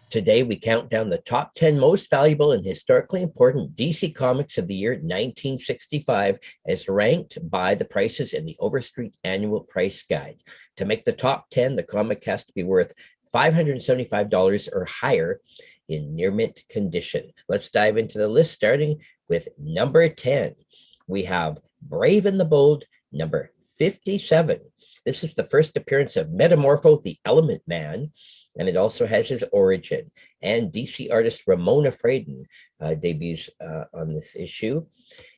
Today, we count down the top 10 most valuable and historically important DC Comics of the year 1965 as ranked by the prices in the Overstreet Annual Price Guide. To make the top 10, the comic has to be worth $575 or higher in near mint condition. Let's dive into the list, starting with number 10. We have Brave and the Bold, number 57. This is the first appearance of Metamorpho, the Element Man, and it also has his origin. And DC artist Ramona Fradon debuts on this issue.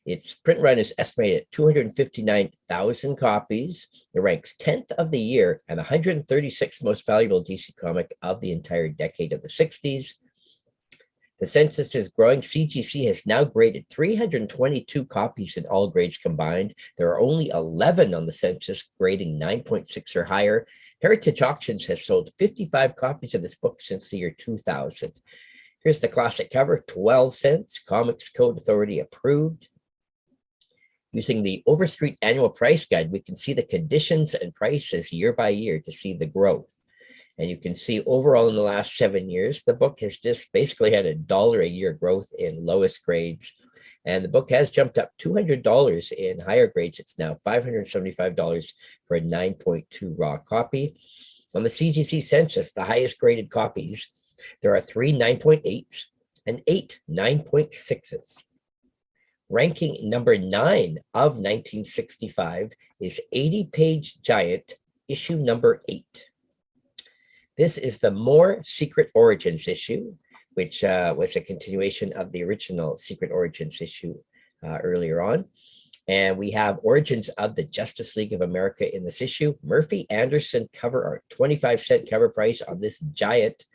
Its print run is estimated at 259,000 copies. It ranks 10th of the year and 136th most valuable DC comic of the entire decade of the 60s. The census is growing. CGC has now graded 322 copies in all grades combined. There are only 11 on the census grading 9.6 or higher. Heritage Auctions has sold 55 copies of this book since the year 2000. Here's the classic cover, 12 cents, Comics Code Authority approved. Using the Overstreet Annual Price Guide, we can see the conditions and prices year by year to see the growth. And you can see overall in the last 7 years, the book has just basically had $1 a year growth in lowest grades. And the book has jumped up $200 in higher grades. It's now $575 for a 9.2 raw copy. On the CGC census, the highest graded copies, there are 3 9.8s and 8 9.6s. Ranking number 9 of 1965 is 80-page Giant, issue number 8. This is the More Secret Origins issue, which was a continuation of the original Secret Origins issue earlier on. And we have Origins of the Justice League of America in this issue. Murphy Anderson cover art, 25-cent cover price on this Giant.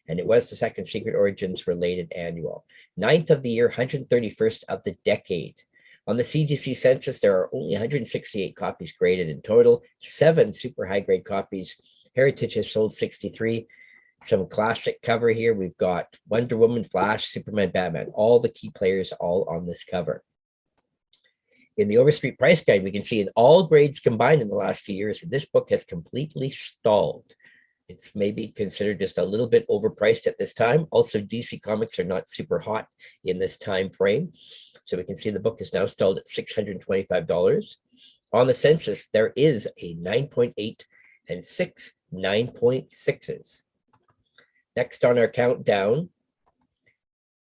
And it was the second Secret Origins related annual. 9th of the year, 131st of the decade. On the CGC census, there are only 168 copies graded in total, 7 super high grade copies. Heritage has sold 63. Some classic cover here. We've got Wonder Woman, Flash, Superman, Batman, all the key players all on this cover. In the Overstreet Price Guide, we can see in all grades combined in the last few years, this book has completely stalled. It's maybe considered just a little bit overpriced at this time. Also, DC Comics are not super hot in this time frame. So we can see the book is now stalled at $625. On the census, there is a 9.8 and 6 9.6s. Next on our countdown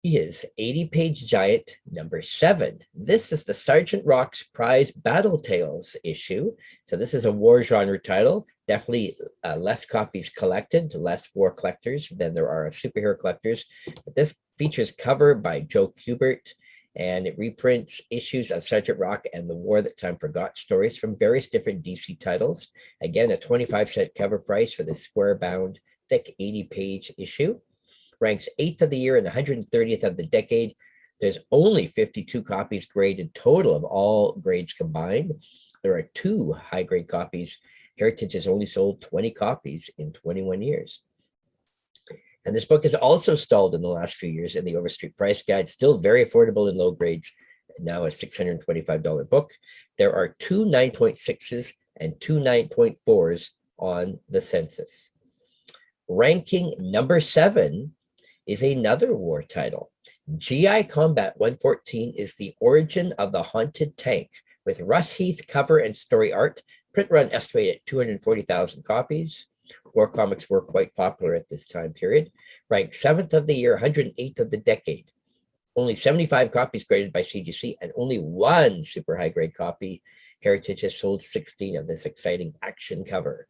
is 80-page Giant number 7. This is the Sgt Rock's Prize Battle Tales issue. So this is a war genre title. Definitely less copies collected, less war collectors than there are superhero collectors. But this features cover by Joe Kubert, and it reprints issues of Sgt Rock and the War That Time Forgot stories from various different DC titles. Again, a 25-cent cover price for the square-bound, thick 80-page issue. Ranks 8th of the year and 130th of the decade. There's only 52 copies graded total of all grades combined. There are 2 high-grade copies. Heritage has only sold 20 copies in 21 years. And this book has also stalled in the last few years in the Overstreet Price Guide, still very affordable in low grades, now a $625 book. There are 2 9.6s and 2 9.4s on the census. Ranking number 7 is another war title. GI Combat 114 is the origin of the Haunted Tank, with Russ Heath cover and story art. Print run estimated at 240,000 copies. War comics were quite popular at this time period. Ranked 7th of the year, 108th of the decade. Only 75 copies graded by CGC and only 1 super high grade copy. Heritage has sold 16 of this exciting action cover.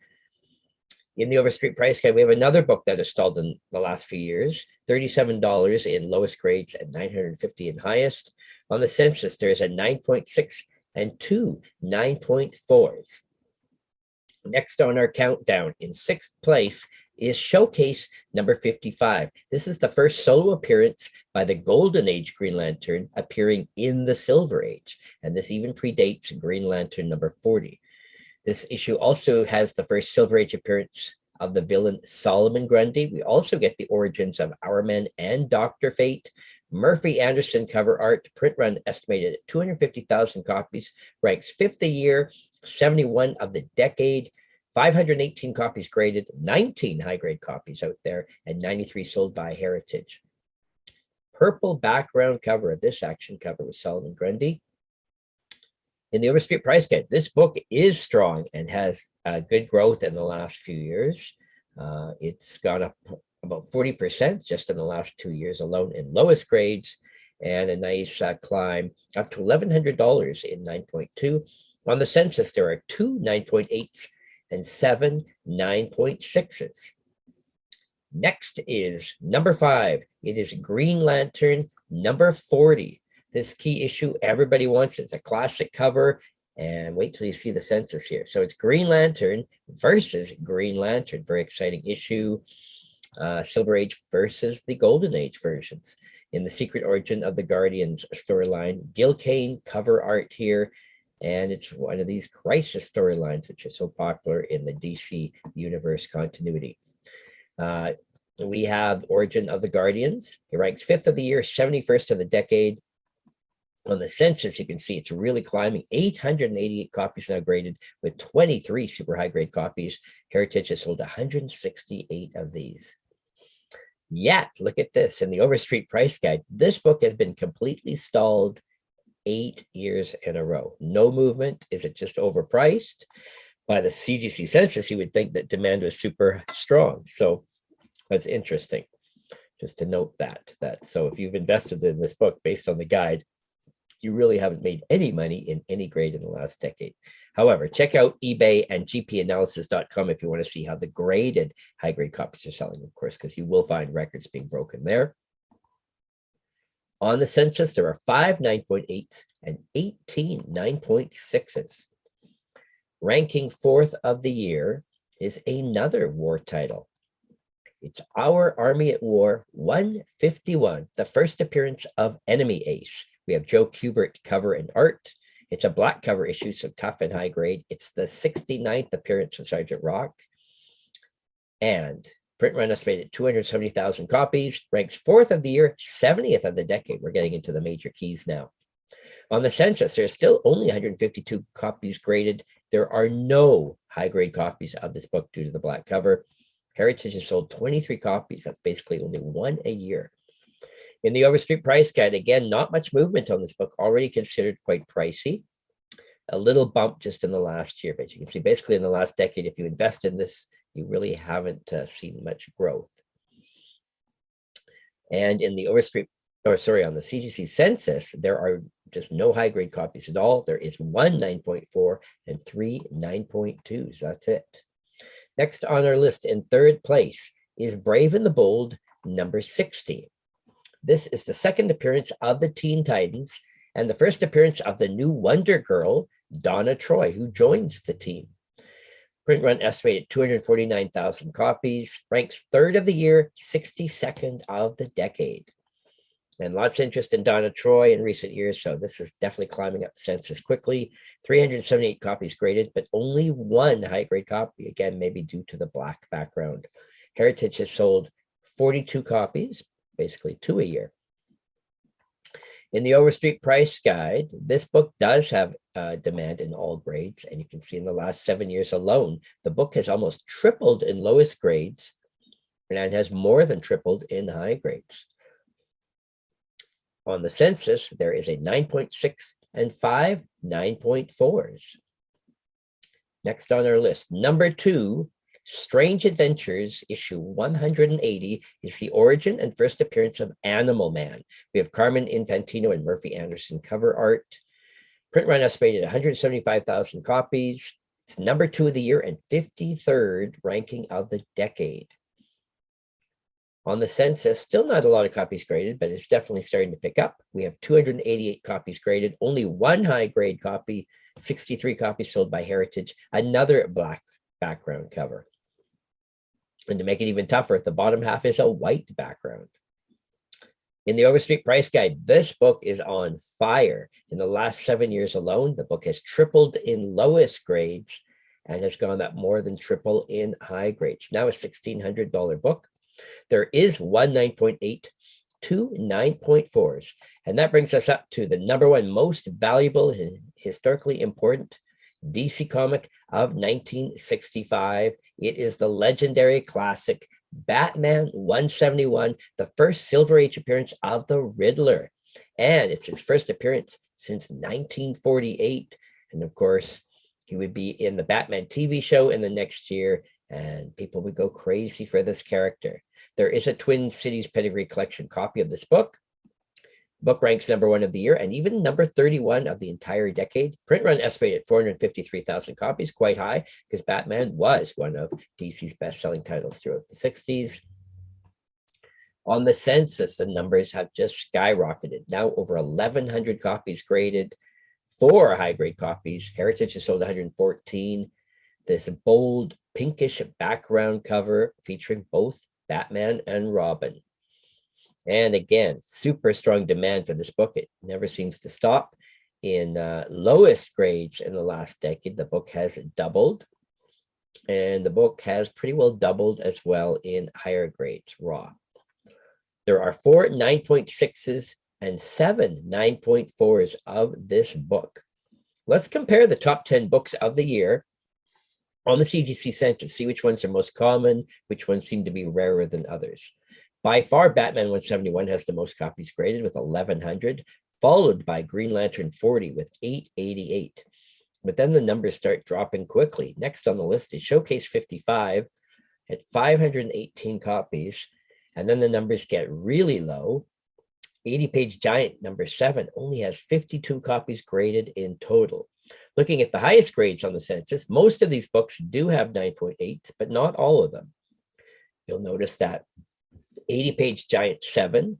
In the Overstreet Price Guide, we have another book that has stalled in the last few years, $37 in lowest grades and $950 in highest. On the census, there is a 9.6 and 2 9.4s. Next on our countdown, in 6th place, is Showcase number 55. This is the first solo appearance by the Golden Age Green Lantern appearing in the Silver Age. And this even predates Green Lantern number 40. This issue also has the first Silver Age appearance of the villain Solomon Grundy. We also get the origins of Hourman and Dr. Fate. Murphy Anderson cover art, print run estimated at 250,000 copies, ranks 5th a year, 71 of the decade. 518 copies graded, 19 high-grade copies out there, and 93 sold by Heritage. Purple background cover of this action cover with Solomon Grundy. In the Overstreet Price Guide, this book is strong and has good growth in the last few years. It's gone up about 40% just in the last 2 years alone in lowest grades, and a nice climb up to $1,100 in 9.2. On the census, there are 2 9.8s and 7 9.6s. Next is number 5. It is Green Lantern number 40. This key issue everybody wants. It's a classic cover, and wait till you see the census here. So it's Green Lantern versus Green Lantern. Very exciting issue. Silver Age versus the Golden Age versions. In the Secret Origin of the Guardians storyline, Gil Kane cover art here, and it's one of these crisis storylines which are so popular in the DC universe continuity. We have Origin of the Guardians. He ranks 5th of the year, 71st of the decade. On the census, you can see it's really climbing. 888 copies now graded with 23 super high grade copies. Heritage has sold 168 of these. Yet, look at this. In the Overstreet Price Guide, this book has been completely stalled 8 years in a row. No movement. Is it just overpriced? By the CGC census, you would think that demand was super strong. So that's interesting. Just to note that. So if you've invested in this book based on the guide, you really haven't made any money in any grade in the last decade. However, check out eBay and gpanalysis.com if you want to see how the graded high-grade copies are selling, of course, because you will find records being broken there. On the census, there are 5 9.8s and 18 9.6s. Ranking 4th of the year is another war title. It's Our Army at War 151, the first appearance of Enemy Ace. We have Joe Kubert cover and art. It's a black cover issue, so tough and high grade. It's the 69th appearance of Sgt Rock. And print run estimated 270,000 copies. Ranks 4th of the year, 70th of the decade. We're getting into the major keys now. On the census, there's still only 152 copies graded. There are no high-grade copies of this book due to the black cover. Heritage has sold 23 copies. That's basically only 1 a year. In the Overstreet Price Guide, again, not much movement on this book, already considered quite pricey. A little bump just in the last year, but you can see basically in the last decade, if you invest in this, you really haven't seen much growth. And in the on the CGC census, there are just no high-grade copies at all. There is 1 9.4 and 3 9.2s. That's it. Next on our list in 3rd place is Brave and the Bold, number 60. This is the 2nd appearance of the Teen Titans and the 1st appearance of the new Wonder Girl, Donna Troy, who joins the team. Print run estimated 249,000 copies, ranks 3rd of the year, 62nd of the decade. And lots of interest in Donna Troy in recent years, so this is definitely climbing up the census quickly. 378 copies graded, but only 1 high-grade copy, again, maybe due to the black background. Heritage has sold 42 copies, basically 2 a year. In the Overstreet Price Guide, this book does have demand in all grades, and you can see in the last 7 years alone, the book has almost tripled in lowest grades, and it has more than tripled in high grades. On the census, there is a 9.6 and 5 9.4s. Next on our list, number 2, Strange Adventures, issue 180, is the origin and 1st appearance of Animal Man. We have Carmen Infantino and Murphy Anderson cover art. Print run estimated 175,000 copies. It's number 2 of the year and 53rd ranking of the decade. On the census, still not a lot of copies graded, but it's definitely starting to pick up. We have 288 copies graded, only 1 high-grade copy, 63 copies sold by Heritage, another black background cover. And to make it even tougher, the bottom half is a white background. In the Overstreet Price Guide, this book is on fire. In the last 7 years alone, the book has tripled in lowest grades and has gone up more than triple in high grades. Now a $1,600 book. There is 1 9.8, 2 9.4s, and that brings us up to the number 1 most valuable and historically important DC comic of 1965. It is the legendary classic Batman 171, the first Silver Age appearance of the Riddler. And it's his first appearance since 1948. And of course, he would be in the Batman TV show in the next year, and people would go crazy for this character. There is a Twin Cities Pedigree Collection copy of this book. Book ranks #1 of the year and even number 31 of the entire decade. Print run estimated at 453,000 copies, quite high, because Batman was one of DC's best-selling titles throughout the 60s. On the census, the numbers have just skyrocketed. Now over 1,100 copies graded, 4 high-grade copies. Heritage has sold 114. This bold pinkish background cover featuring both Batman and Robin. And again, super strong demand for this book. It never seems to stop. In lowest grades in the last decade, the book has doubled. And the book has pretty well doubled as well in higher grades, raw. There are 4 9.6s and 7 9.4s of this book. Let's compare the top 10 books of the year on the CGC census, see which ones are most common, which ones seem to be rarer than others. By far, Batman 171 has the most copies graded with 1,100, followed by Green Lantern 40 with 888. But then the numbers start dropping quickly. Next on the list is Showcase 55 at 518 copies. And then the numbers get really low. 80-page Giant number 7 only has 52 copies graded in total. Looking at the highest grades on the census, most of these books do have 9.8s, but not all of them. You'll notice that 80-page Giant 7,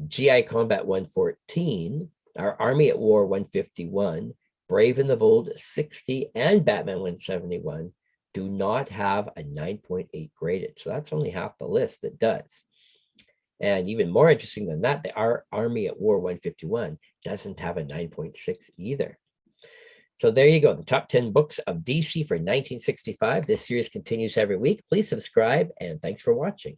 GI Combat 114, Our Army at War 151, Brave and the Bold 60, and Batman 171 do not have a 9.8 graded. So that's only half the list that does. And even more interesting than that, the Our Army at War 151 doesn't have a 9.6 either. So there you go, the top 10 books of DC for 1965. This series continues every week. Please subscribe, and thanks for watching.